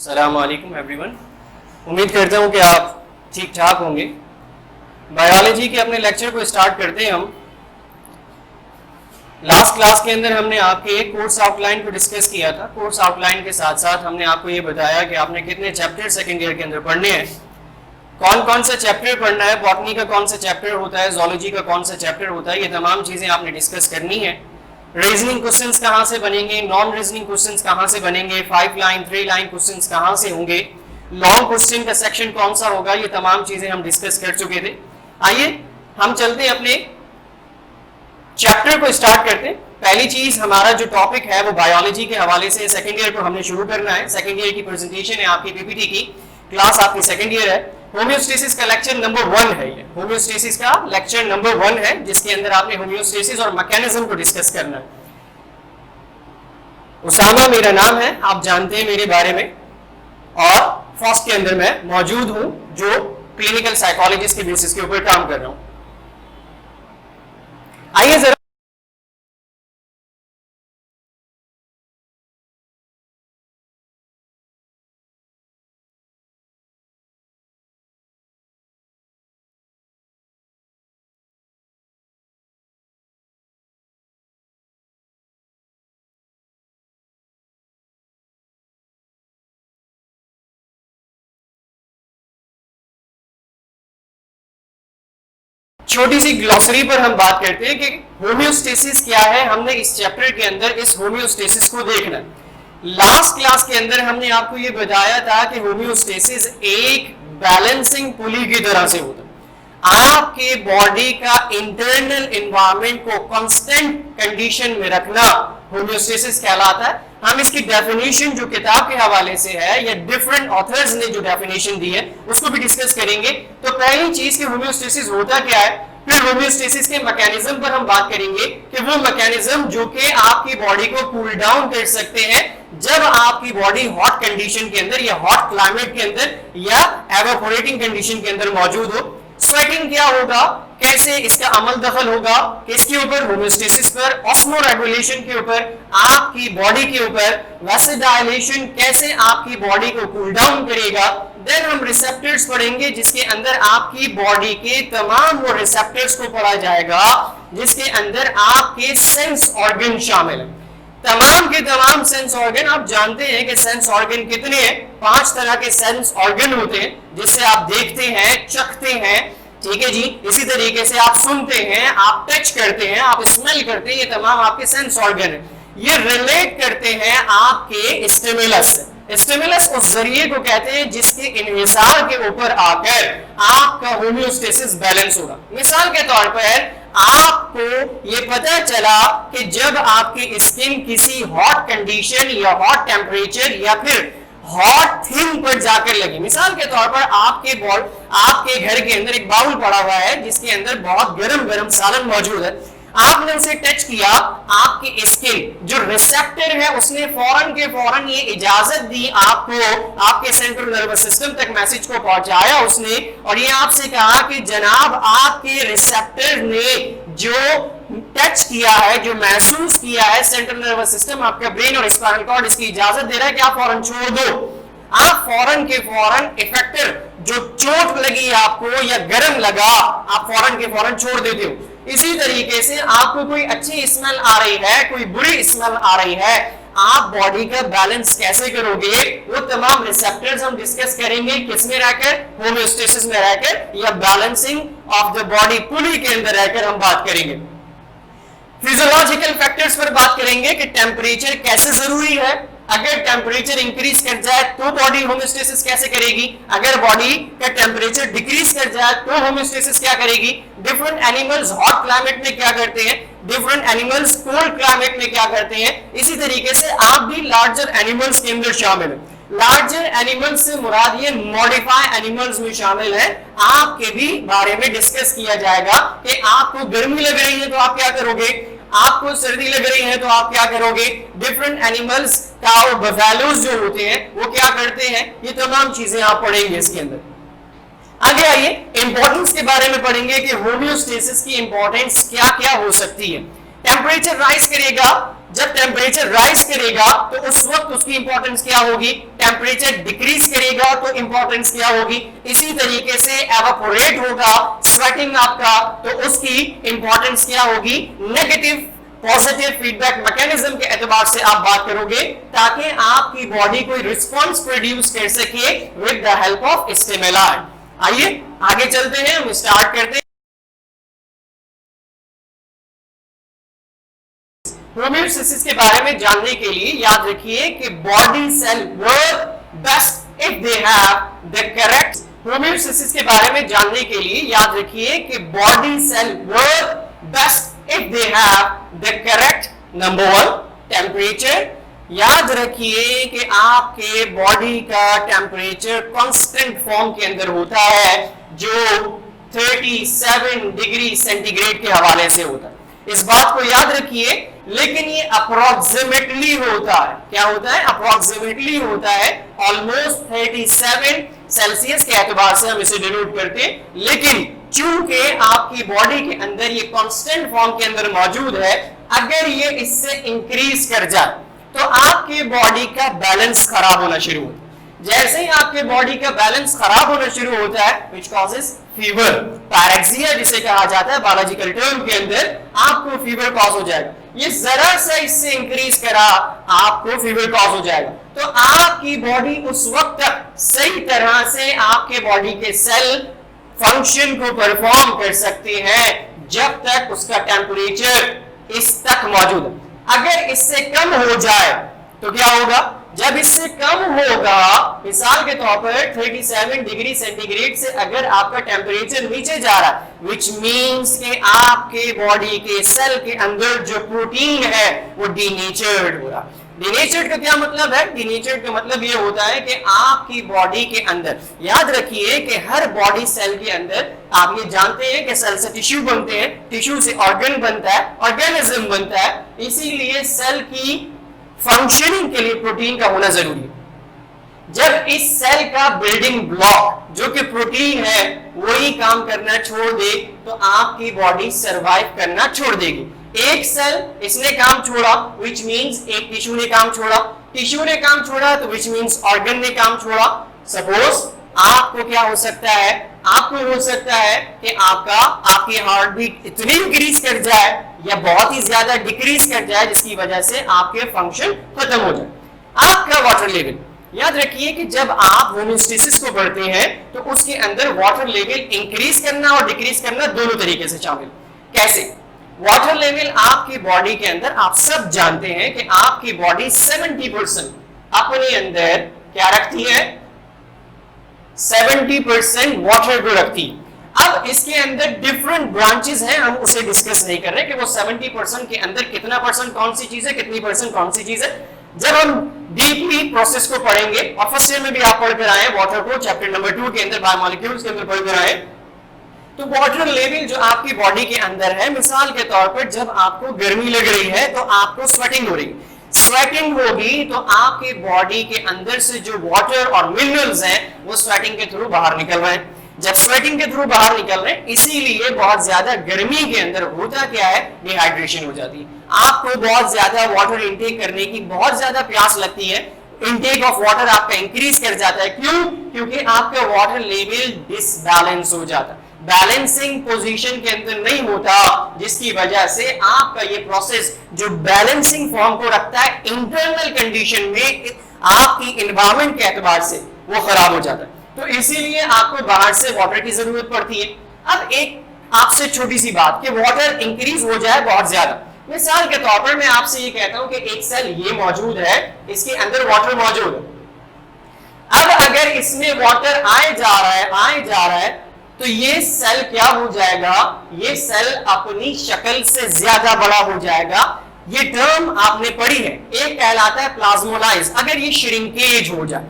अस्सलाम वालेकुम एवरीवन। उम्मीद करता हूँ कि आप ठीक ठाक होंगे। बायोलॉजी के अपने लेक्चर को स्टार्ट करते हैं हम। लास्ट क्लास के अंदर हमने आपके एक कोर्स आउटलाइन को डिस्कस किया था। कोर्स आउटलाइन के साथ साथ हमने आपको ये बताया कि आपने कितने चैप्टर सेकेंड ईयर के अंदर पढ़ने हैं, कौन कौन सा चैप्टर पढ़ना है, बॉटनी का कौन सा चैप्टर होता है, जोलॉजी का कौन सा चैप्टर होता है, ये तमाम चीज़ें आपने डिस्कस करनी है। रीजनिंग क्वेश्चंस कहाँ से बनेंगे, नॉन रीजनिंग क्वेश्चंस कहाँ से बनेंगे, 5 लाइन 3 लाइन क्वेश्चंस कहाँ से होंगे, लॉन्ग क्वेश्चन का सेक्शन कौन सा होगा, ये तमाम चीजें हम डिस्कस कर चुके थे। आइए हम चलते हैं अपने चैप्टर को स्टार्ट करते हैं। पहली चीज हमारा जो टॉपिक है वो बायोलॉजी के हवाले से सेकंड ईयर को हमने शुरू करना है। सेकंड ईयर की प्रेजेंटेशन है आपकी पीपीटी की, क्लास आपकी सेकंड ईयर है। होम्योस्टेसिस का लेक्चर नंबर 1 है। ये होम्योस्टेसिस का लेक्चर नंबर 1 है, जिसके अंदर आपने होम्योस्टेसिस और मैकेनिज्म को डिस्कस करना है। उसामा मेरा नाम है, आप जानते हैं मेरे बारे में, और फर्स्ट के अंदर मैं मौजूद हूं जो क्लिनिकल साइकोलॉजिस्ट के बेसिस के ऊपर काम कर रहा हूं। आइए जरा छोटी सी ग्लॉसरी पर हम बात करते हैं कि होम्योस्टेसिस क्या है। हमने इस चैप्टर के अंदर इस होम्योस्टेसिस को देखना है। लास्ट क्लास के अंदर हमने आपको ये बताया था कि होम्योस्टेसिस एक बैलेंसिंग पुली की तरह से होता है। आपके बॉडी का इंटरनल एनवायरनमेंट को कांस्टेंट कंडीशन में रखना होम्योस्टेसिस कहलाता है। हम इसकी डेफिनेशन जो किताब के हवाले से है या डिफरेंट ऑथर्स ने जो डेफिनेशन दी है उसको भी डिस्कस करेंगे। तो पहली चीज कि होम्योस्टेसिस होता क्या है, फिर होम्योस्टेसिस के मैकेनिज्म पर हम बात करेंगे कि वो मैकेनिज्म जो कि आपकी बॉडी को कूल डाउन कर सकते हैं जब आपकी बॉडी हॉट कंडीशन के अंदर या हॉट क्लाइमेट के अंदर या एवापोरेटिंग कंडीशन के अंदर मौजूद हो। स्वेटिंग क्या होगा, कैसे इसका अमल दखल होगा, किसके ऊपर, होम्योस्टेसिस पर, ऑस्मो रेगुलेशन के ऊपर, आपकी बॉडी के ऊपर, वैसोडाइलेशन कैसे आपकी बॉडी को कूल डाउन करेगा। देन हम रिसेप्टर्स पढ़ेंगे जिसके अंदर आपकी बॉडी के तमाम वो रिसेप्टर्स को पढ़ा जाएगा जिसके अंदर आपके सेंस ऑर्गन शामिल है। तमाम के तमाम सेंस ऑर्गन, आप जानते हैं कि सेंस ऑर्गन कितने हैं, 5 तरह के सेंस ऑर्गन होते हैं जिससे आप देखते हैं, चखते हैं, ठीक है जी। इसी तरीके से आप सुनते हैं, आप टच करते हैं, आप स्मेल करते हैं, ये तमाम आपके सेंस ऑर्गन है। ये रिलेट करते हैं आपके स्टिमुलस से। स्टिमुलस उस जरिए को कहते हैं जिसके इन्हिसार के ऊपर आकर आपका होम्योस्टेसिस बैलेंस होगा। मिसाल के तौर पर आपको ये पता चला कि जब आपकी स्किन किसी हॉट कंडीशन या हॉट टेम्परेचर या फिर हॉट थिंग पर जाकर लगी, मिसाल के तौर पर आपके घर के अंदर एक बाउल पड़ा हुआ है जिसके अंदर बहुत गरम गरम सालन मौजूद है, आपने उसे टच किया, आपकी स्किन जो रिसेप्टर है उसने फौरन के फौरन ये इजाजत दी आपको, आपके सेंट्रल नर्वस सिस्टम तक मैसेज को पहुंचाया उसने, और ये आपसे कहा कि जनाब आपके रिसेप्टर ने जो टच किया है, जो महसूस किया है, सेंट्रल नर्वस सिस्टम, आपका ब्रेन और स्पाइनल कॉर्ड इसकी इजाजत दे रहा है कि आप फौरन छोड़ दो। आप फौरन के फौरन इफेक्टिव जो चोट लगी आपको या गर्म लगा, आप फौरन के फौरन छोड़ देते हो। इसी तरीके से आपको कोई अच्छी स्मेल आ रही है, कोई बुरी स्मेल आ रही है, आप बॉडी का बैलेंस कैसे करोगे, वो तमाम रिसेप्टर्स हम डिस्कस करेंगे किसमें रहकर, होम्योस्टेसिस में रहकर या बैलेंसिंग ऑफ द बॉडी पुली के अंदर रहकर हम बात करेंगे। फिजियोलॉजिकल फैक्टर्स पर बात करेंगे कि टेम्परेचर कैसे जरूरी है, अगर टेम्परेचर इंक्रीज कर जाए तो बॉडी होम्योस्टेसिस कैसे करेगी, अगर बॉडी का टेम्परेचर डिक्रीज कर जाए तो होम्योस्टेसिस क्या करेगी। डिफरेंट एनिमल्स हॉट क्लाइमेट में क्या करते हैं, डिफरेंट एनिमल्स कोल्ड क्लाइमेट में क्या करते हैं। इसी तरीके से आप भी लार्जर एनिमल्स के अंदर शामिल है। लार्जर एनिमल्स से मुराद ये मॉडिफाई एनिमल्स में शामिल है। आपके भी बारे में डिस्कस किया जाएगा कि आपको गर्मी लग रही है तो आप क्या करोगे, आपको सर्दी लग रही है तो आप क्या करोगे। डिफरेंट एनिमल्स काऊ बफेलोज जो होते हैं वो क्या करते हैं, ये तमाम चीजें आप पढ़ेंगे इसके अंदर। आगे आइए इंपॉर्टेंस के बारे में पढ़ेंगे कि होम्योस्टेसिस की इंपॉर्टेंस क्या क्या हो सकती है। टेम्परेचर राइज करेगा, जब टेम्परेचर राइज करेगा तो उस वक्त उसकी इंपॉर्टेंस क्या होगी, टेम्परेचर डिक्रीज करेगा तो इंपॉर्टेंस क्या होगी। इसी तरीके से एवापोरेट होगा स्वेटिंग आपका तो उसकी इंपॉर्टेंस क्या होगी, नेगेटिव पॉजिटिव फीडबैक मैकेनिज्म के एतबार से आप बात करोगे ताकि आपकी बॉडी कोई रिस्पॉन्स प्रोड्यूस कर सके with the help of stimuli. आइए आगे चलते हैं, हम स्टार्ट करते हैं। होम्योस्टेसिस के बारे में जानने के लिए याद रखिए कि body cell work best if they have the correct. Homeostasis के बारे में जानने के लिए याद रखिए कि body cell work best if they have the correct number one temperature। याद रखिए कि आपके बॉडी का टेम्परेचर कांस्टेंट फॉर्म के अंदर होता है जो 37 डिग्री सेंटीग्रेड के हवाले से होता है। इस बात को याद रखिए, लेकिन ये अप्रोक्सीमेटली होता है। क्या होता है, अप्रोक्सीमेटली होता है। ऑलमोस्ट 37 सेल्सियस के एतबार से हम इसे डिनोट करते हैं, लेकिन चूंकि आपकी बॉडी के अंदर ये कांस्टेंट फॉर्म के अंदर मौजूद है, अगर ये इससे इंक्रीज कर जाए तो आपकी बॉडी का बैलेंस खराब होना शुरू होता है। जैसे ही आपके बॉडी का बैलेंस खराब होना शुरू होता है व्हिच कॉजेस फीवर, पैरेक्सिया जिसे कहा जाता है बायोलॉजिकल टर्म के अंदर, आपको फीवर कॉज हो जाएगा। ये जरा सा इससे इंक्रीज करा आपको फीवर कॉज हो जाएगा। तो आपकी बॉडी उस वक्त तक सही तरह से आपके बॉडी के सेल फंक्शन को परफॉर्म कर सकते हैं जब तक उसका टेम्परेचर इस तक मौजूद है। अगर इससे कम हो जाए तो क्या होगा, जब इससे कम होगा, मिसाल के तौर पर 37 डिग्री सेंटीग्रेड से अगर आपका टेम्परेचर नीचे जा रहा है विच मीन्स कि आपके बॉडी के सेल के अंदर जो प्रोटीन है वो डीनेचर्ड हो रहा। डीनेचर्ड का क्या मतलब है, डीनेचर्ड का मतलब ये होता है कि आपकी बॉडी के अंदर, याद रखिए कि हर बॉडी सेल के अंदर आप ये जानते हैं कि सेल से टिश्यू बनते हैं, टिश्यू से ऑर्गन बनता है, ऑर्गेनिज्म बनता है, इसीलिए सेल की फंक्शनिंग के लिए प्रोटीन का होना जरूरी है। जब इस सेल का बिल्डिंग ब्लॉक जो कि प्रोटीन है वही काम करना छोड़ दे तो आपकी बॉडी सरवाइव करना छोड़ देगी। एक सेल इसने काम छोड़ा which means एक टिश्यू ने काम छोड़ा, टिश्यू ने काम छोड़ा तो which means ऑर्गन ने काम छोड़ा। सपोज आपको क्या हो सकता है, आपको हो सकता है कि आपकी हार्ट बीट इतनी इंक्रीज कर जाए या बहुत ही ज्यादा डिक्रीज कर जाए जिसकी वजह से आपके फंक्शन खत्म हो जाए। आपका वाटर लेवल, याद रखिए कि जब आप होम्योस्टेसिस को पढ़ते हैं तो उसके अंदर वाटर लेवल इंक्रीज करना और डिक्रीज करना दोनों तरीके से शामिल। कैसे, वाटर लेवल आपकी बॉडी के अंदर, आप सब जानते हैं कि आपकी बॉडी 70% अपने अंदर क्या रखती है, 70% वाटर को रखती है। अब इसके अंदर डिफरेंट ब्रांचेस हैं, हम उसे डिस्कस नहीं कर रहे कि वो 70% के अंदर कितना परसेंट कौन सी चीज है, कितनी परसेंट कौन सी चीज है। जब हम डीपली प्रोसेस को पढ़ेंगे, और फर्स्ट ईयर में भी आप पढ़कर आए वाटर को, चैप्टर नंबर 2 के अंदर बायोमोलिक्यूल्स के अंदर पढ़कर आए, तो वाटर लेवल जो आपकी बॉडी के अंदर है, मिसाल के तौर पर जब आपको गर्मी लग रही है तो आपको स्वेटिंग हो रही है, स्वेटिंग होगी तो आपके बॉडी के अंदर से जो वाटर और मिनरल्स हैं वो स्वेटिंग के थ्रू बाहर निकल रहे हैं। जब स्वेटिंग के थ्रू बाहर निकल रहे हैं, इसीलिए बहुत ज्यादा गर्मी के अंदर होता क्या है, डिहाइड्रेशन हो जाती है। आपको बहुत ज्यादा वाटर इनटेक करने की बहुत ज्यादा प्यास लगती है, इनटेक ऑफ वाटर आपका इंक्रीज कर जाता है। क्यों? क्योंकि आपका वाटर लेवल डिसबैलेंस हो जाता है, बैलेंसिंग पोजीशन के अंदर नहीं होता, जिसकी वजह से आपका ये प्रोसेस जो बैलेंसिंग फॉर्म को रखता है इंटरनल कंडीशन में आपकी एनवायरनमेंट के एतबार से वो खराब हो जाता है। तो इसीलिए आपको बाहर से वाटर की जरूरत पड़ती है। अब एक आपसे छोटी सी बात कि वाटर इंक्रीज हो जाए बहुत ज्यादा, मिसाल के तौर पर मैं आपसे ये कहता हूं कि एक सेल ये मौजूद है, इसके अंदर वाटर मौजूद है। अब अगर इसमें वाटर आए जा रहा है तो ये सेल क्या हो जाएगा, ये सेल अपनी शक्ल से ज्यादा बड़ा हो जाएगा। ये टर्म आपने पढ़ी है, एक कहलाता है प्लाज्मोलाइज। अगर ये श्रिंकेज हो जाए,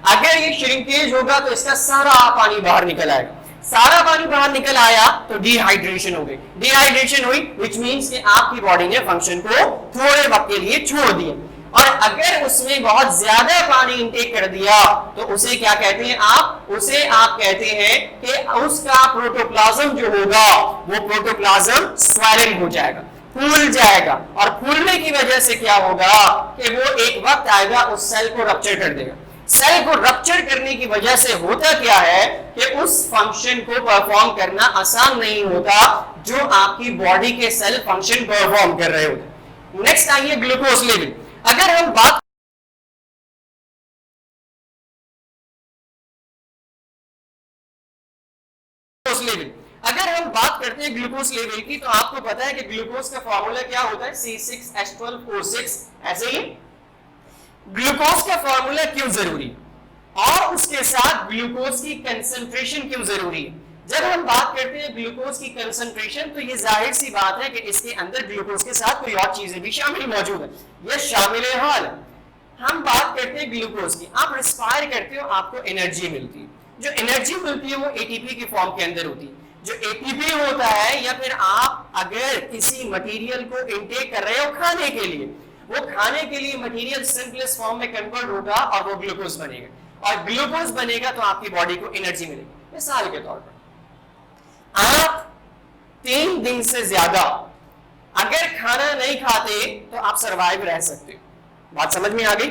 अगर ये श्रिंकेज होगा तो इसका सारा पानी बाहर निकल आएगा, सारा पानी बाहर निकल आया तो डिहाइड्रेशन हो गई, डिहाइड्रेशन हुई विच मीन्स कि आपकी बॉडी ने फंक्शन को थोड़े वक्त के लिए छोड़ दिया। और अगर उसमें बहुत ज्यादा पानी इंटेक कर दिया तो उसे क्या कहते हैं आप, उसे आप कहते हैं कि उसका प्रोटोप्लाज्म जो होगा वो प्रोटोप्लाज्म स्वेलिंग हो जाएगा। फूल जाएगा, और फूलने की वजह से क्या होगा कि वो एक वक्त आएगा उस सेल को रप्चर कर देगा। सेल को रप्चर करने की वजह से होता क्या है कि उस फंक्शन को परफॉर्म करना आसान नहीं होता जो आपकी बॉडी के सेल फंक्शन परफॉर्म कर रहे होते। नेक्स्ट आइए ग्लूकोज लेवल। अगर हम बात लेवल अगर हम बात करते हैं ग्लूकोज लेवल की, तो आपको पता है कि ग्लूकोज का फॉर्मूला क्या होता है, C6H12O6। ऐसे ही ग्लूकोज का फॉर्मूला क्यों जरूरी और उसके साथ ग्लूकोज की कंसंट्रेशन क्यों जरूरी है। जब हम बात करते हैं ग्लूकोज की कंसंट्रेशन, तो ये जाहिर सी बात है कि इसके अंदर ग्लूकोज के साथ कोई और चीजें भी शामिल मौजूद है, यह शामिल हाल। हम बात करते हैं ग्लूकोज की, आप रिस्पायर करते हो, आपको एनर्जी मिलती है। जो एनर्जी मिलती है वो एटीपी के फॉर्म के अंदर होती है। जो एटीपी होता है, या फिर आप अगर किसी मटेरियल को इनटेक कर रहे हो खाने के लिए, वो खाने के लिए मटेरियल सिंपलेस्ट फॉर्म में कन्वर्ट होगा और वो ग्लूकोज बनेगा, और ग्लूकोज बनेगा तो आपकी बॉडी को एनर्जी मिलेगी। मिसाल के तौर पर आप 3 दिन से ज्यादा अगर खाना नहीं खाते तो आप सरवाइव रह सकते हो, बात समझ में आ गई।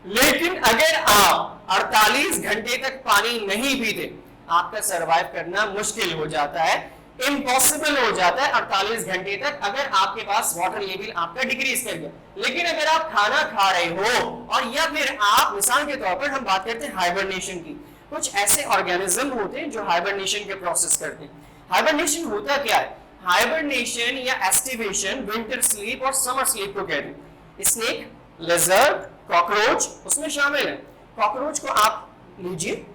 लेकिन अगर आप 48 घंटे तक पानी नहीं पीते, आपका सरवाइव करना मुश्किल हो जाता है, इम्पॉसिबल हो जाता है 48 घंटे तक, अगर आपके पास वाटर लेवल आपका डिक्रीज कर गया। लेकिन अगर आप खाना खा रहे हो, और या फिर आप मिसाल के तौर पर हम बात करते हैं हाइबरनेशन की, कुछ ऐसे ऑर्गेनिज्म होते हैं जो हाइबरनेशन के प्रोसेस करते हैं। हाइबरनेशन होता क्या है, हाइबरनेशन या एस्टिवेशन विंटर स्लीप और समर स्लीप को कहते हैं। स्नेक, लेजर्ड, कॉकरोच उसमें शामिल है। कॉकरोच को आप लीजिए,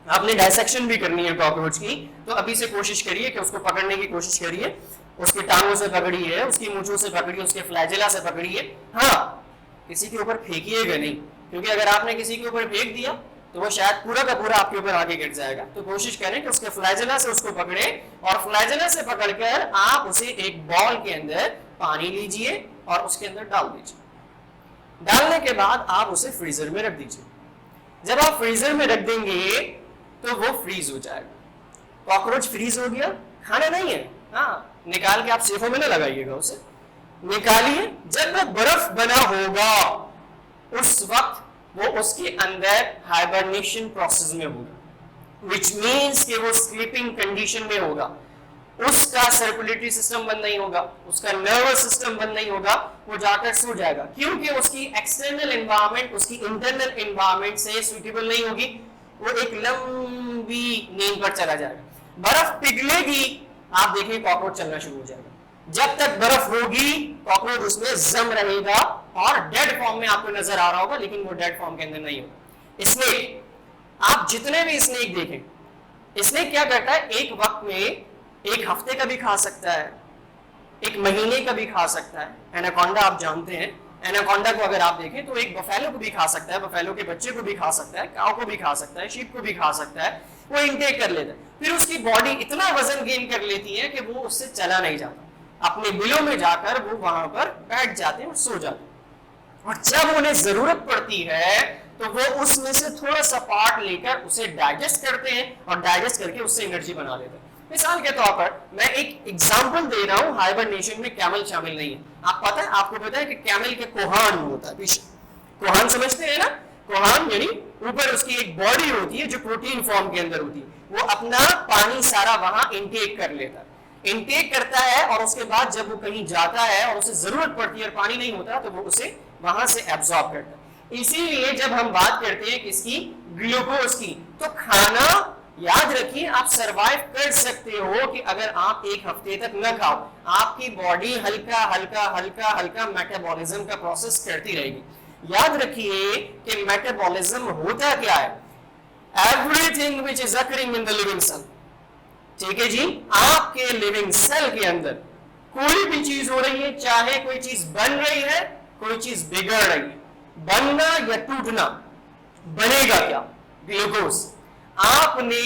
आपने डायसेक्शन भी करनी है कॉकरोच की, तो अभी से कोशिश करिए कि उसको पकड़ने की कोशिश करिए। उसकी टांगों से पकड़िए, उसकी मूंछों से पकड़िए, उसके फ्लैजेला से पकड़िए। हाँ, किसी के ऊपर फेंकिएगा नहीं, क्योंकि अगर आपने किसी के ऊपर फेंक दिया तो वो शायद पूरा का पूरा आपके ऊपर आगे गिर जाएगा। तो कोशिश करें कि उसके फ्लैजेला से उसको पकड़े, और फ्लैजेला से पकड़कर आप उसे एक बॉल के अंदर पानी लीजिए और उसके अंदर डाल दीजिए। डालने के बाद आप उसे फ्रीजर में रख दीजिए। जब आप फ्रीजर में रख देंगे तो वो फ्रीज हो जाएगा। कॉकरोच फ्रीज हो गया, खाना नहीं है, हाँ, निकाल के आप सेफों में ना लगाइएगा, उसे निकालिए। जब वो बर्फ बना होगा उस वक्त वो उसके अंदर हाइबरनेशन प्रोसेस में होगा, विच मीन्स कि वो स्लीपिंग कंडीशन में होगा। उसका सर्कुलेटरी सिस्टम बंद नहीं होगा, उसका नर्वस सिस्टम बंद नहीं होगा, वो जाकर सो जाएगा, क्योंकि उसकी एक्सटर्नल एनवायरनमेंट उसकी इंटरनल एनवायरनमेंट से सुइटेबल नहीं होगी। वो एक लंबी नींद पर चला जाएगा। बर्फ पिघलेगी, आप देखिए कॉकरोच चलना शुरू हो जाएगा। जब तक बर्फ होगी कॉकरोच उसमें जम रहेगा और डेड फॉर्म में आपको नजर आ रहा होगा, लेकिन वो डेड फॉर्म के अंदर नहीं होगा। स्नेक, आप जितने भी स्नेक देखें, स्नेक क्या करता है, एक वक्त में 1 हफ्ते का भी खा सकता है, 1 महीने का भी खा सकता है। एनाकोंडा आप जानते हैं, एनाकोंडा को अगर आप देखें तो एक बफेलो को भी खा सकता है, बफेलो के बच्चे को भी खा सकता है, काऊ को भी खा सकता है, शीप को भी खा सकता है। वो इनटेक कर लेता है, फिर उसकी बॉडी इतना वजन गेन कर लेती है कि वो उससे चला नहीं जाता, अपने बिलों में जाकर वो वहां पर बैठ जाते हैं और सो जाते हैं। और जब उन्हें जरूरत पड़ती है तो वो उसमें से थोड़ा सा पार्ट लेकर उसे डाइजेस्ट करते हैं और डाइजेस्ट करके उससे एनर्जी बना लेते हैं। मिसाल के तौर पर मैं एक एग्जांपल दे रहा हूं, हाइबरनेशन में कैमल शामिल नहीं है। आपको पता है कि कैमल के कोहान होता है, पीछे कोहान समझते हैं ना, कोहान यानी ऊपर उसकी एक बॉडी होती है जो प्रोटीन फॉर्म के अंदर होती है। वो अपना पानी सारा वहां इनटेक कर लेता है, इनटेक करता है, और उसके बाद जब वो कहीं जाता है और उसे जरूरत पड़ती है और पानी नहीं होता तो वो उसे वहां से एब्जॉर्ब करता है। इसीलिए जब हम बात करते हैं किसकी, ग्लूकोज की, तो खाना याद रखिए आप सरवाइव कर सकते हो कि अगर आप 1 हफ्ते तक न खाओ, आपकी बॉडी हल्का हल्का हल्का हल्का मेटाबॉलिज्म का प्रोसेस करती रहेगी। याद रखिए कि मेटाबॉलिज्म होता क्या है, everything which is occurring in the living cell. ठीक है जी, आपके लिविंग सेल के अंदर कोई भी चीज हो रही है, चाहे कोई चीज बन रही है, कोई चीज बिगड़ रही है, बनना या टूटना, बनेगा क्या, ग्लूकोज। आपने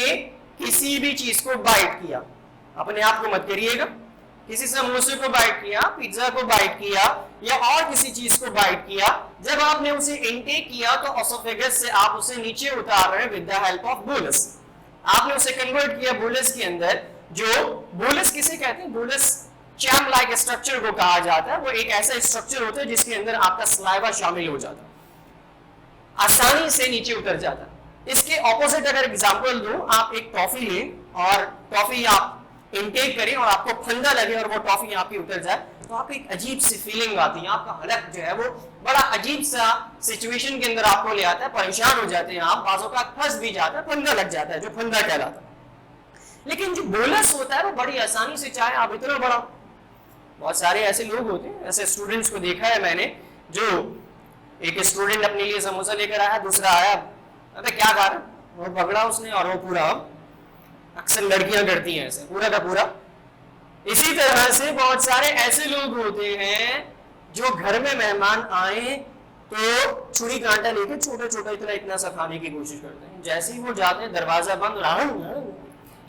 किसी भी चीज को बाइट किया, अपने आप को मत करिएगा, किसी समोसे को बाइट किया, पिज्जा को बाइट किया, या और किसी चीज को बाइट किया, जब आपने उसे इनटेक किया तो ऑसोफेगस से आप उसे नीचे उतार रहे हैं with the help of bolus. आपने उसे कन्वर्ट किया बोलस के अंदर, जो बोलस किसे कहते हैं, बोलस चैम लाइक स्ट्रक्चर को कहा जाता है। वो एक ऐसा स्ट्रक्चर होता है जिसके अंदर आपका सलाइवा शामिल हो जाता है, आसानी से नीचे उतर जाता है। इसके ऑपोजिट अगर एग्जांपल दूं, आप एक टॉफी लें और टॉफी आप इनटेक करें और आपको फंदा लगे और वो टॉफी आपकी उतर जाए, तो आपको एक अजीब सी फीलिंग आती है, आपका हलक जो है वो बड़ा अजीब सा सिचुएशन के अंदर आपको ले आता है, परेशान हो जाते हैं आप, बाजों का फंस भी जाता है, फंदा लग जाता है, जो फंदा कहलाता है। लेकिन जो बोलस होता है वो बड़ी आसानी से, चाहे आप इतना बड़ा, बहुत सारे ऐसे लोग होते हैं, ऐसे स्टूडेंट्स को देखा है मैंने, जो एक स्टूडेंट अपने लिए समोसा लेकर आया, दूसरा आया, अबे क्या खा रहा, वो पकड़ा उसने और वो पूरा, अक्सर लड़कियां करती हैं ऐसे पूरा का पूरा। इसी तरह से बहुत सारे ऐसे लोग होते हैं जो घर में मेहमान आए तो छुरी कांटा लेके छोटा छोटा इतना इतना सा खाने की कोशिश करते हैं, जैसे ही वो जाते हैं दरवाजा बंद,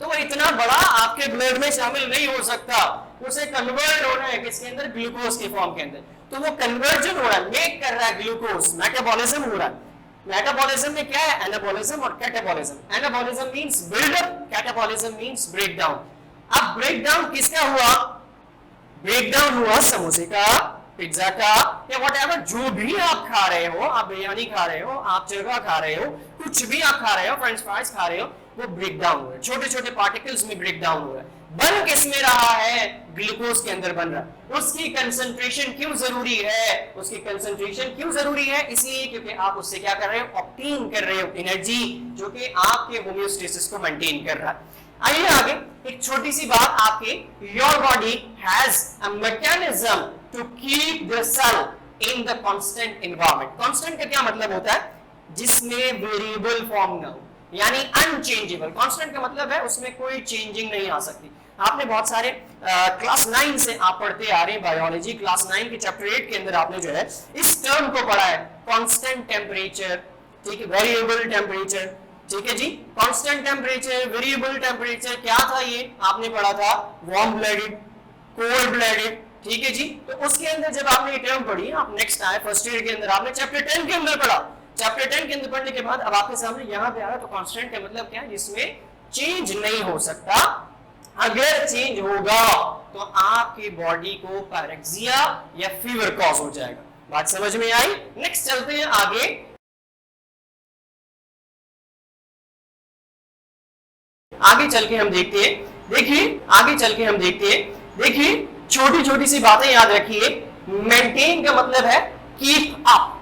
तो वो इतना बड़ा आपके ब्लड में शामिल नहीं हो सकता, उसे कन्वर्ट होना है किसके अंदर, ग्लूकोज के फॉर्म के अंदर। तो वो कन्वर्जन हो रहा है, मेक कर रहा है ग्लूकोज, मेटाबॉलिज्म हो रहा है। मेटाबॉलिज्म में क्या है, एनाबॉलिज्म और catabolism. Anabolism means buildup, catabolism means break down. अब ब्रेक डाउन किसका हुआ, ब्रेक डाउन हुआ समोसे का, पिज्जा का, या व्हाटएवर जो भी आप खा रहे हो, आप बिरयानी खा रहे हो, आप चरगा खा रहे हो, कुछ भी आप खा रहे हो, फ्रेंच फ्राइज खा रहे हो, वो ब्रेक डाउन हो रहा है, छोटे छोटे पार्टिकल्स में ब्रेक डाउन हो रहा है। बन किस में रहा है, ग्लूकोज के अंदर बन रहा है। उसकी कंसंट्रेशन क्यों जरूरी है, उसकी कंसंट्रेशन क्यों जरूरी है, इसलिए क्योंकि आप उससे क्या कर रहे हो, ऑब्टेन कर रहे हो एनर्जी, जो कि आपके होम्योस्टेसिस को मेंटेन कर रहा है। आइए आगे, एक छोटी सी बात आपके, your body has a mechanism to keep the cell in the constant environment. Constant का क्या मतलब होता है, जिसमें वेरिएबल फॉर्म ना हो, यानी अनचेंजेबल। कांस्टेंट का मतलब है उसमें कोई चेंजिंग नहीं आ सकती। आपने बहुत सारे क्लास 9 से आप पढ़ते आ रहे हैं बायोलॉजी, क्लास 9 के चैप्टर 8 के अंदर आपने जो है इस टर्म को पढ़ा है, कांस्टेंट टेम्परेचर, ठीक है, वेरिएबल टेम्परेचर, ठीक है जी। कांस्टेंट टेम्परेचर, वेरिएबल टेम्परेचर, क्या था ये आपने पढ़ा था, वार्म ब्लडेड, कोल्ड ब्लडेड, ठीक है जी। तो उसके अंदर जब आपने ये टर्म पढ़ी, आप नेक्स्ट आए फर्स्ट ईयर के अंदर आपने चैप्टर 10 के अंदर पढ़ा। चैप्टर 10 के अंदर पढ़ने के बाद अब आपके सामने यहाँ पे आ रहा, तो कांस्टेंट का मतलब क्या है, जिसमें चेंज नहीं हो सकता। अगर चेंज होगा तो आपकी बॉडी को पायरेक्सिया या फीवर कॉज हो जाएगा। बात समझ में आई। नेक्स्ट चलते हैं आगे। आगे चल के हम देखते हैं, देखिए आगे चल के हम देखते हैं, देखिए छोटी छोटी सी बातें याद रखिए। मेंटेन का मतलब है कीप अप,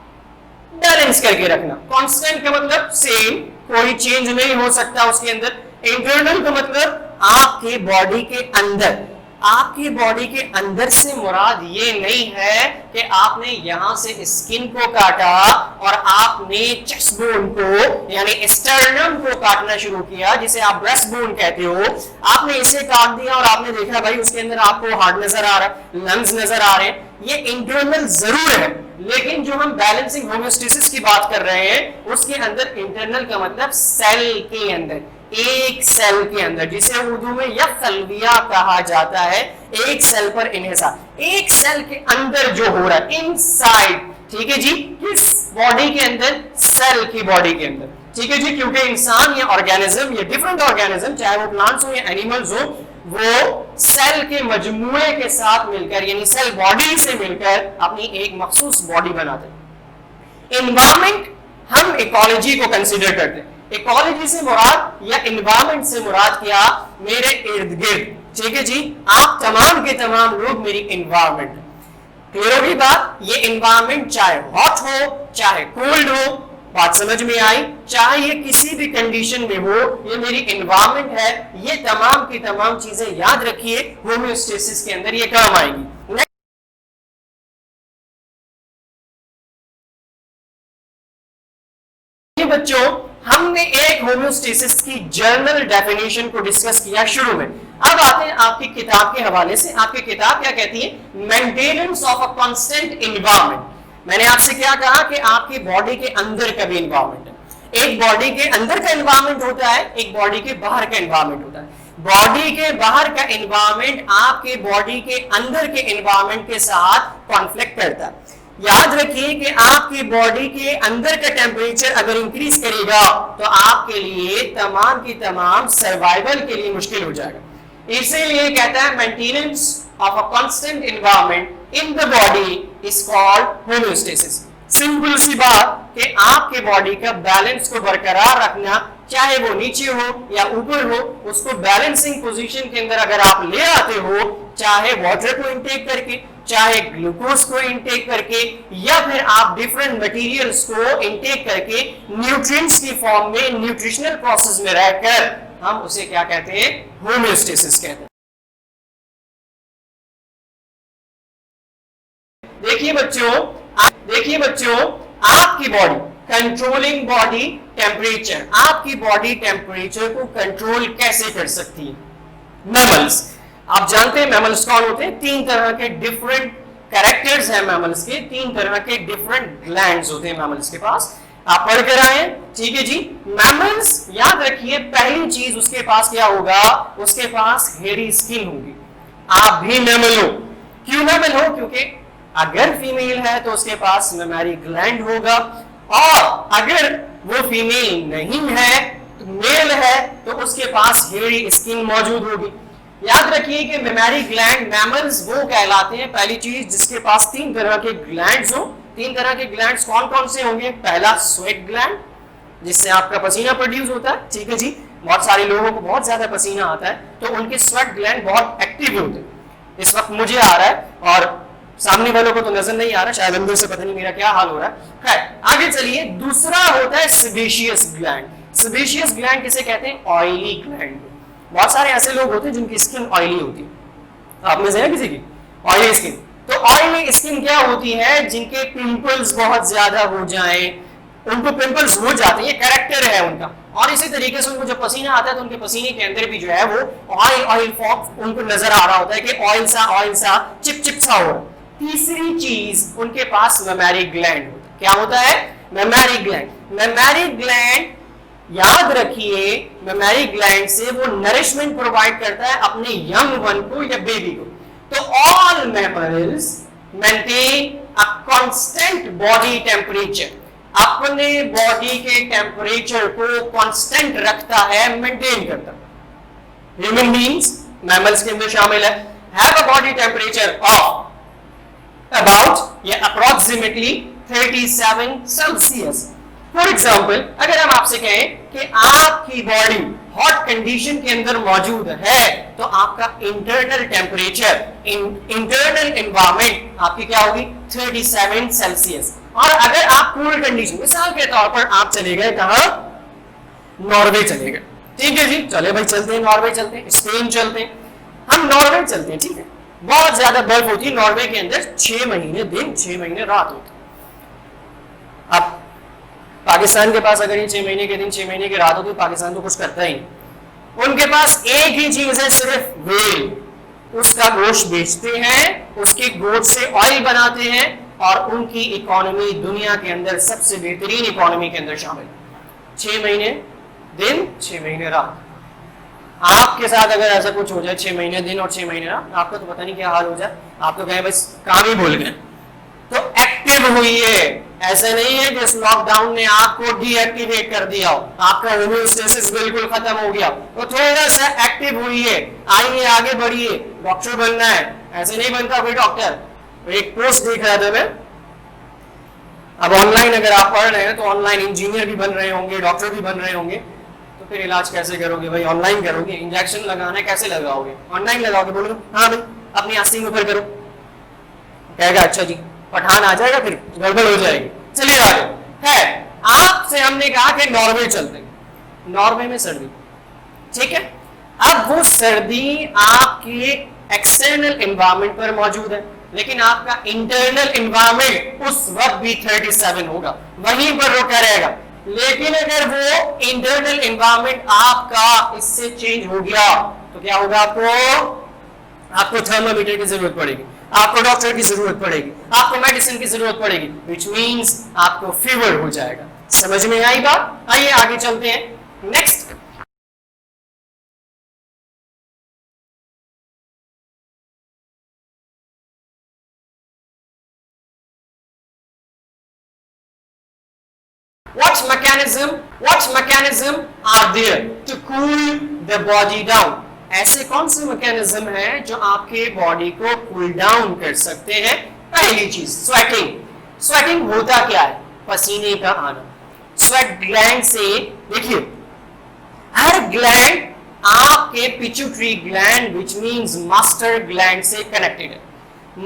बैलेंस करके रखना। कांस्टेंट का मतलब सेम, कोई चेंज नहीं हो सकता उसके अंदर। इंटरनल का मतलब आपके बॉडी के अंदर, आपकी बॉडी के अंदर से मुराद ये नहीं है कि आपने यहां से स्किन को काटा और आपने चेस्ट बोन को यानी स्टर्नम को काटना शुरू किया, जिसे आप ब्रेस्ट बोन कहते हो। आपने इसे काट दिया और आपने देखा भाई उसके अंदर आपको हार्ट नजर आ रहा है, लंग्स नजर आ रहे हैं। ये इंटरनल जरूर है, लेकिन जो हम बैलेंसिंग होम्योस्टेसिस की बात कर रहे हैं उसके अंदर इंटरनल का मतलब सेल के अंदर, एक सेल के अंदर, जिसे उर्दू में यकल्बिया कहा जाता है। एक सेल पर इन्हिसार, एक सेल के अंदर जो हो रहा है, इनसाइड, ठीक है जी, किस बॉडी के अंदर, सेल की बॉडी के अंदर, ठीक है जी। क्योंकि इंसान या ऑर्गेनिज्म या डिफरेंट ऑर्गेनिज्म, चाहे वो प्लांट्स हो या एनिमल्स हो, वो सेल के मजमूए के साथ मिलकर यानी सेल बॉडी से मिलकर अपनी एक मखसूस बॉडी बनाते हैं। एनवायरमेंट हम इकोलॉजी को कंसीडर करते हैं। इकोलॉजी से मुराद या एनवायरमेंट से मुराद क्या, मेरे इर्द गिर्द, ठीक है जी, आप तमाम के तमाम लोग मेरी एनवायरमेंट। क्लियर होगी बात। ये एनवायरमेंट चाहे हॉट हो चाहे कोल्ड हो, बात समझ में आई, चाहे ये किसी भी कंडीशन में हो, ये मेरी एनवायरमेंट है। ये तमाम की तमाम चीजें याद रखिए, होम्योस्टेसिस के अंदर ये काम आएगी। बच्चों, हमने एक होम्योस्टेसिस की जर्नल डेफिनेशन को डिस्कस किया शुरू में। अब आते हैं आपकी किताब के हवाले से। आपकी किताब क्या कहती है, maintenance of a constant environment. मैंने आपसे क्या कहा कि आपकी बॉडी के अंदर का भी एनवायरनमेंट है। एक बॉडी के अंदर का एनवायरनमेंट होता है, एक बॉडी के बाहर का एनवायरनमेंट होता है। बॉडी के बाहर का एनवायरनमेंट आपके बॉडी के अंदर के एनवायरनमेंट के साथ कॉन्फ्लिक्ट करता है। याद रखिए कि आपकी बॉडी के अंदर का टेम्परेचर अगर इंक्रीज करेगा तो आपके लिए तमाम की तमाम सर्वाइवल के लिए मुश्किल हो जाएगा। इसीलिए कहता है maintenance of a constant environment in the body is called homeostasis. Simple सी बात कि आपके बॉडी का बैलेंस को बरकरार रखना, चाहे वो नीचे हो या ऊपर हो, उसको बैलेंसिंग पोजीशन के अंदर अगर आप ले आते हो, चाहे वाटर को इनटेक करके, चाहे ग्लूकोज को इनटेक करके, या फिर आप डिफरेंट मटेरियल्स को इनटेक करके न्यूट्रिएंट्स की फॉर्म में न्यूट्रिशनल प्रोसेस में रहकर, हम उसे क्या कहते हैं? होमियोस्टेसिस कहते हैं। देखिए बच्चों, आपकी बॉडी कंट्रोलिंग बॉडी टेम्परेचर, आपकी बॉडी टेम्परेचर को कंट्रोल कैसे कर सकती है? मैमल्स, आप जानते हैं मैमल्स कौन होते हैं? 3 तरह के डिफरेंट कैरेक्टर्स हैं मैमल्स के, 3 तरह के डिफरेंट ग्लैंड्स होते हैं मैमल्स के पास। आप पढ़ कर आए, ठीक है जी। मैमल्स, याद रखिए, पहली चीज उसके पास क्या होगा? उसके पास हेयरी स्किन होगी। आप भी मैमल हो। क्यों मैमल हो? क्योंकि अगर फीमेल है तो उसके पास मेमरी ग्लैंड होगा, और अगर वो फीमेल नहीं है, मेल है, तो उसके पास हेयरी स्किन मौजूद होगी। याद रखिए कि मेमरी ग्लैंड, मैमल्स वो कहलाते हैं, पहली चीज जिसके पास 3 तरह के ग्लैंड्स हो। 3 तरह के ग्लैंड्स कौन कौन से होंगे? पहला स्वेट ग्लैंड, जिससे आपका पसीना प्रोड्यूस होता है, ठीक है जी। बहुत सारे लोगों को बहुत ज्यादा पसीना आता है, तो उनके स्वेट ग्लैंड बहुत एक्टिव होते हैं। इस वक्त मुझे आ रहा है और सामने वालों को तो नजर नहीं आ रहा, शायद अंदर से पता नहीं मेरा क्या हाल हो रहा है। खैर, आगे चलिए। दूसरा होता है सेबेशियस ग्लैंड। सेबेशियस ग्लैंड किसे कहते हैं? Oily gland. बहुत सारे ऐसे लोग होते हैं जिनकी स्किन ऑयली होती है। आप में से है किसी की ऑयली स्किन? तो ऑयली स्किन क्या होती है? जिनके पिंपल्स बहुत ज्यादा हो जाएं, उनको पिंपल्स हो जाते हैं, ये कैरेक्टर है उनका। और इसी तरीके से उनको जब पसीना आता है तो उनके पसीने के अंदर भी जो है वो ऑयल फॉर्म उनको नजर आ रहा होता है कि ऑयल सा चिप सा हो रहा है। तीसरी चीज, उनके पास मेमरी ग्लैंड होता है। क्या होता है? Mammary gland. मेमरी ग्लैंड, याद रखिए, मेमरी ग्लैंड से वो नरिशमेंट प्रोवाइड करता है अपने यंग वन को या बेबी को। तो all mammals maintain a constant body temperature, अपने बॉडी के टेम्परेचर को कांस्टेंट रखता है, मेंटेन करता है। ह्यूमन बीइंग्स मैमल्स के अंदर शामिल है, have a body temperature of about approximately 37 Celsius. For example, अगर हम आपसे कहें कि आपकी बॉडी हॉट कंडीशन के अंदर मौजूद है, तो आपका इंटरनल टेम्परेचर, इंटरनल एनवायरमेंट आपकी क्या होगी? 37 सेल्सियस। और अगर आप कूल कंडीशन, मिसाल के तौर पर आप चले गए कहां? नॉर्वे चले गए, ठीक है जी। चले भाई, चलते हैं नॉर्वे, चलते हैं स्पेन, चलते हैं हम नॉर्वे चलते हैं, ठीक है। बहुत ज्यादा बर्फ होती है नॉर्वे के अंदर, 6 महीने दिन 6 महीने रात होती है। अब पाकिस्तान के पास अगर ये 6 महीने के दिन 6 महीने की रात होती है, पाकिस्तान तो कुछ करता ही नहीं। उनके पास एक ही चीज है, सिर्फ वेल। उसका गोश्त बेचते हैं, उसके गोश्त से ऑयल बनाते हैं, और उनकी इकोनॉमी दुनिया के अंदर सबसे बेहतरीन इकोनॉमी के अंदर शामिल। 6 महीने दिन 6 महीने रात। आपके साथ अगर ऐसा कुछ हो जाए, 6 महीने दिन और 6 महीने रात, आपका तो पता नहीं क्या हाल हो जाए। आप तो कहें बस काम ही भूल गए। तो एक्टिव हुई है, ऐसा नहीं है कि इस लॉकडाउन ने आपको डीएक्टिवेट कर दिया हो, आपका होमियोस्टेसिस बिल्कुल खत्म हो गया। तो थोड़ा सा एक्टिव हुई है, आइए आगे बढ़िए, डॉक्टर बनना है। ऐसे नहीं बनता कोई डॉक्टर। एक पोस्ट देख रहा था मैं, अब ऑनलाइन अगर आप पढ़ रहे हैं तो ऑनलाइन इंजीनियर भी बन रहे होंगे, डॉक्टर भी बन रहे होंगे, तो फिर इलाज कैसे करोगे भाई? ऑनलाइन करोगे। इंजेक्शन लगाना है, कैसे लगाओगे? ऑनलाइन लगाओगे। बोलो हाँ भाई, अपनी आस्तीन ऊपर करो, कहेगा अच्छा जी, पठान आ जाएगा, फिर गड़बड़ हो जाएगी। चलिए आगे है, आपसे हमने कहा कि नॉर्वे चलते हैं। नॉर्वे में सर्दी, ठीक है। अब वो सर्दी आपके एक्सटर्नल एनवायरमेंट पर मौजूद है, लेकिन आपका इंटरनल एनवायरनमेंट उस वक्त भी 37 होगा, वहीं पर रुका रहेगा। लेकिन अगर वो इंटरनल एनवायरनमेंट आपका इससे चेंज हो गया तो क्या होगा? आपको थर्मामीटर की जरूरत पड़ेगी, आपको डॉक्टर की जरूरत पड़ेगी, आपको मेडिसिन की जरूरत पड़ेगी, विच मीन्स आपको फीवर हो जाएगा। समझ में आई बात? आइए आगे चलते हैं। Next, what mechanism are there to cool the body down? ऐसे कौन से मैकेनिज्म हैं जो आपके बॉडी को कूल डाउन कर सकते हैं? पहली चीज स्वेटिंग। स्वेटिंग होता क्या है? पसीने का आना। स्वेट ग्लैंड से, देखिए हर ग्लैंड आपके pituitary gland which means master gland से कनेक्टेड है।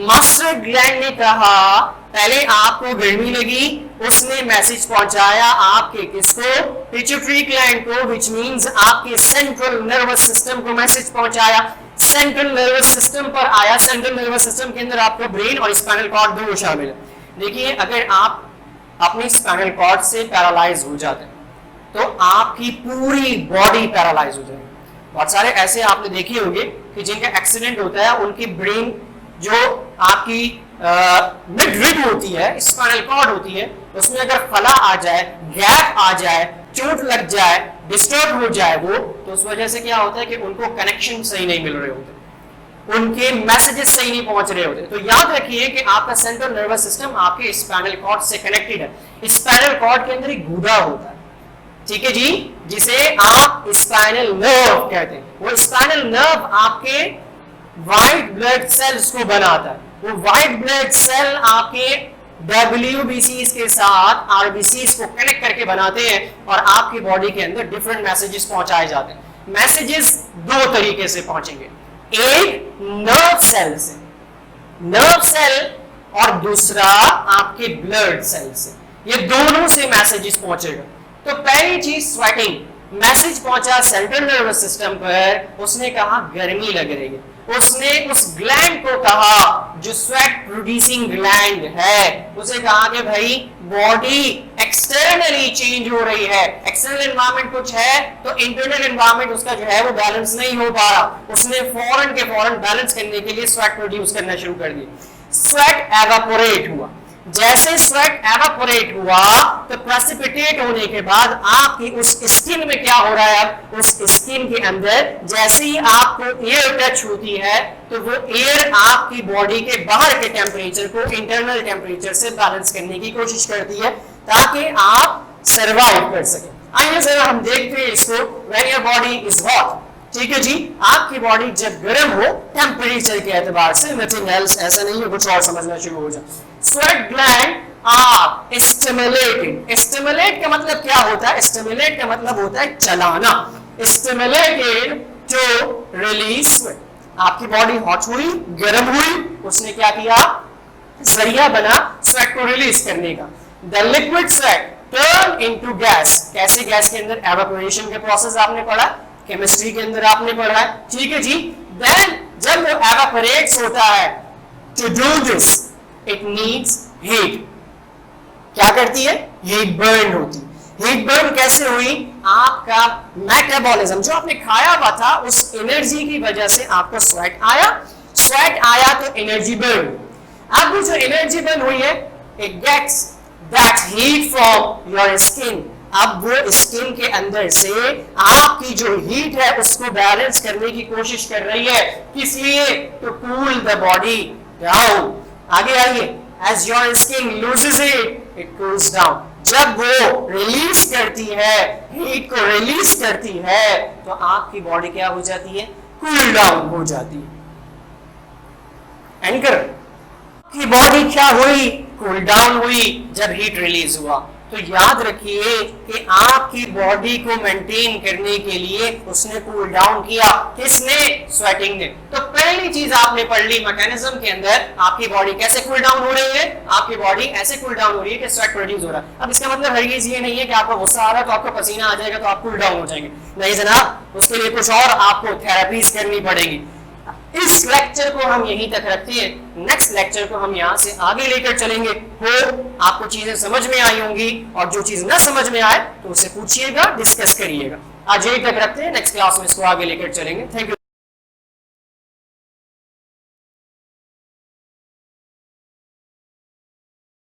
मास्टर ग्लैंड ने कहा पहले आपको गर्मी लगी, उसने मैसेज पहुंचाया आपके किसको? पिट्यूटरी ग्लैंड को, विच मींस आपके सेंट्रल नर्वस सिस्टम को मैसेज पहुंचाया। सेंट्रल नर्वस सिस्टम पर आया। सेंट्रल नर्वस सिस्टम के अंदर आपका ब्रेन और स्पाइनल कॉर्ड दोनों शामिल है। देखिए अगर आप अपनी स्पाइनल कॉर्ड से पैरालाइज हो जाते हैं तो आपकी पूरी बॉडी पैरालाइज हो जाएगी। बहुत सारे ऐसे आपने देखे होंगे कि जिनका एक्सीडेंट होता है, उनकी ब्रेन जो आपकी मिड रिब होती है, स्पाइनल कॉर्ड होती है, उसमें अगर खला आ जाए, गैप आ जाए, चोट लग जाए, डिस्टर्ब हो जाए वो, तो उस वजह से क्या होता है कि उनको कनेक्शन सही नहीं मिल रहे होते, उनके मैसेजेस सही नहीं पहुंच रहे होते। तो याद रखिए कि आपका सेंट्रल नर्वस सिस्टम आपके स्पाइनल कॉर्ड से कनेक्टेड है। स्पाइनल कॉर्ड के अंदर एक गूदा होता है, ठीक है जी, जिसे आप स्पाइनल नर्व कहते हैं। वो स्पाइनल नर्व आपके व्हाइट ब्लड सेल्स को बनाता है। वो व्हाइट ब्लड सेल आपके WBCs के साथ RBCs को कनेक्ट करके बनाते हैं और आपकी बॉडी के अंदर डिफरेंट मैसेजेस पहुंचाए जाते हैं। मैसेजेस दो तरीके से पहुंचेंगे, एक नर्व सेल से, नर्व सेल, और दूसरा आपके ब्लड सेल से। ये दोनों से मैसेजेस पहुंचेगा। तो पहली चीज स्वेटिंग, मैसेज पहुंचा सेंट्रल नर्वस सिस्टम पर, उसने कहा गर्मी लग रही है। उसने उस ग्लैंड को कहा जो स्वेट प्रोड्यूसिंग ग्लैंड है, उसे कहा कि भाई बॉडी एक्सटर्नली चेंज हो रही है, एक्सटर्नल एनवायरनमेंट कुछ है तो इंटरनल एनवायरनमेंट उसका जो है वो बैलेंस नहीं हो पा रहा। उसने फौरन के फौरन बैलेंस करने के लिए स्वेट प्रोड्यूस करना शुरू कर दिया। स्वेट एवापोरेट हुआ। जैसे स्वेट एवापोरेट हुआ तो प्रेसिपिटेट होने के बाद आपकी उस स्किन में क्या हो रहा है? अब उस स्किन के अंदर जैसे ही आपको एयर टच होती है तो वो एयर आपकी बॉडी के बाहर के टेम्परेचर को इंटरनल टेम्परेचर से बैलेंस करने की कोशिश करती है ताकि आप सरवाइव कर सके। आइए जरा हम देखते हैं इसको। When your body is hot, ठीक है जी, आपकी बॉडी जब गर्म हो टेम्परेचर के एतबार से, नथिंग एल्स, ऐसा नहीं है कुछ और समझना शुरू हो जाए। Sweat gland are stimulated. Stimulate का मतलब क्या होता है? स्टिमुलेट का मतलब होता है चलाना। Stimulated to release sweat. आपकी बॉडी हॉट हुई, गर्म हुई, उसने क्या किया? जरिया बना स्वेट को रिलीज करने का। The liquid sweat turn into gas. कैसे गैस के अंदर? एवापोरेशन के प्रोसेस आपने पढ़ा, केमिस्ट्री के अंदर आपने पढ़ा है, ठीक है जी। देन जब वो एवापोरेट्स होता है, to do this it needs heat. क्या करती है? हीट बर्न होती। हीट बर्न कैसे हुई? आपका मेटाबॉलिज्म, जो आपने खाया हुआ था, उस एनर्जी की वजह से आपको स्वेट आया। स्वेट आया तो एनर्जी बर्न। अब जो एनर्जी बर्न हुई है, it gets that heat from your skin. अब वो स्किन के अंदर से आपकी जो हीट है उसको बैलेंस करने की कोशिश कर रही है। किस लिए? To cool the body down. आगे आइए, as your skin loses heat, it cools down. जब वो रिलीज करती है, हीट को रिलीज करती है, तो आपकी बॉडी क्या हो जाती है? कूल डाउन हो जाती है। एंकर की बॉडी क्या हुई? कूल डाउन हुई जब हीट रिलीज हुआ। तो याद रखिए कि आपकी बॉडी को मेंटेन करने के लिए उसने कूल डाउन किया। किसने? स्वेटिंग ने। तो पहली चीज आपने पढ़ ली मैकेनिज्म के अंदर, आपकी बॉडी कैसे कूल डाउन हो रही है? आपकी बॉडी ऐसे कूल डाउन हो रही है कि स्वेट प्रोड्यूस हो रहा है। अब इसका मतलब हरगिज ये नहीं है कि आपको गुस्सा आ रहा है तो आपको पसीना आ जाएगा तो आप कूल डाउन हो जाएंगे। नहीं जनाब, उसके लिए कुछ और आपको थेरेपीज करनी पड़ेगी। इस लेक्चर को हम यहीं तक रखते हैं। नेक्स्ट लेक्चर को हम यहाँ से आगे लेकर चलेंगे। हो आपको चीजें समझ में आई होंगी, और जो चीज ना समझ में आए तो उसे पूछिएगा, डिस्कस करिएगा। आज यहीं तक रखते हैं, नेक्स्ट क्लास में इसको आगे लेकर चलेंगे। Thank you.